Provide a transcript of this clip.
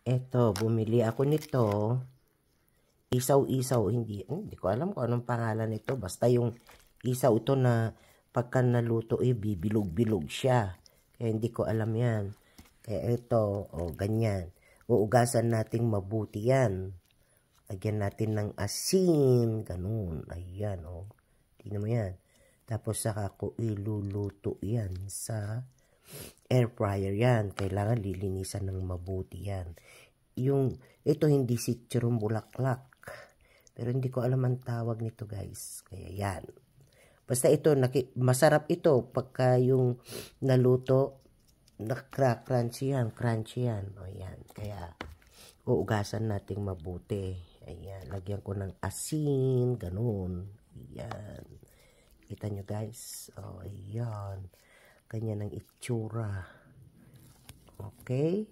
Eto, bumili ako nito. Isaw-isaw, hindi ko alam kung anong pangalan nito. Basta yung isaw ito na pagka naluto, bibilog-bilog siya. Kaya hindi ko alam yan. Kaya ito, ganyan. Uugasan natin mabuti yan. Lagyan natin ng asin. Ganun. Ayan, Tingnan mo yan. Tapos saka ko iluluto yan sa air fryer yan. Kailangan lilinisan ng mabuti yan. Ito hindi sitchurong bulaklak. Pero hindi ko alam ang tawag nito, guys. Kaya yan. Basta ito, masarap ito pagka yung naluto, crunchy yan. O yan. Kaya, uugasan natin mabuti. Ayan. Lagyan ko ng asin. Ganun. Ayan. Kita nyo, guys. Ayan. Ganyan ang itsura. Okay.